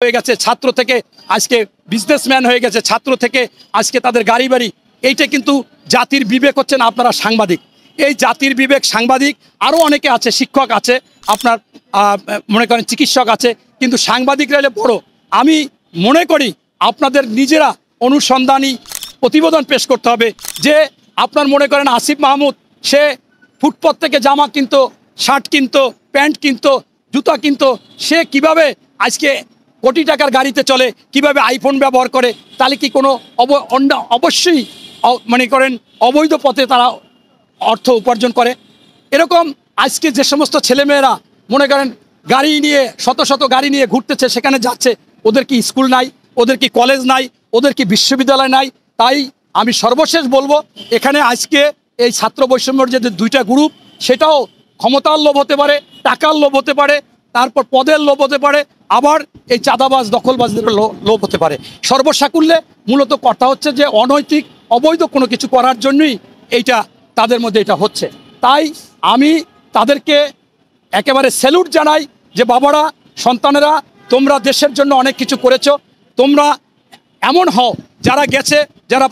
হয়ে গেছে, ছাত্র থেকে আজকে বিজনেসম্যান হয়ে গেছে, ছাত্র থেকে আজকে তাদের গাড়ি বাড়ি। এইটা কিন্তু জাতির বিবেক হচ্ছেন আপনারা সাংবাদিক। এই জাতির বিবেক সাংবাদিক, আরও অনেকে আছে, শিক্ষক আছে, আপনার মনে করেন চিকিৎসক আছে, কিন্তু সাংবাদিকরা হলে বড়। আমি মনে করি আপনাদের নিজেরা অনুসন্ধানী প্রতিবেদন পেশ করতে হবে যে আপনার মনে করেন আসিফ মাহমুদ সে ফুটপাত থেকে জামা কিনতো, শার্ট কিনতো, প্যান্ট কিনতো, জুতা কিনতো, সে কিভাবে আজকে কোটি টাকার গাড়িতে চলে, কিভাবে আইফোন ব্যবহার করে, তাহলে কি কোনো অবশ্যই মনে করেন অবৈধ পথে তারা অর্থ উপার্জন করে। এরকম আজকে যে সমস্ত ছেলেমেয়েরা মনে করেন গাড়ি নিয়ে শত শত গাড়ি নিয়ে ঘুরতেছে, সেখানে যাচ্ছে, ওদের কি স্কুল নাই, ওদের কি কলেজ নাই, ওদের কি বিশ্ববিদ্যালয় নাই? তাই আমি সর্বশেষ বলবো, এখানে আজকে এই ছাত্র বৈষম্যের যে দুইটা গ্রুপ, সেটাও ক্ষমতার লোভ হতে পারে, টাকার লোভ হতে পারে, তারপর পদের লোভ হতে পারে, আবার এই চাঁদাবাজ দখলবাজদের লোভ হতে পারে। সর্বসাকুল্যে মূলত কথা হচ্ছে যে অনৈতিক অবৈধ কোনো কিছু করার জন্যই এইটা তাদের মধ্যে এটা হচ্ছে। তাই আমি তাদেরকে একেবারে স্যালুট জানাই যে বাবারা, সন্তানেরা, তোমরা দেশের জন্য অনেক কিছু করেছো। তোমরা এমন হও যারা গেছে, যারা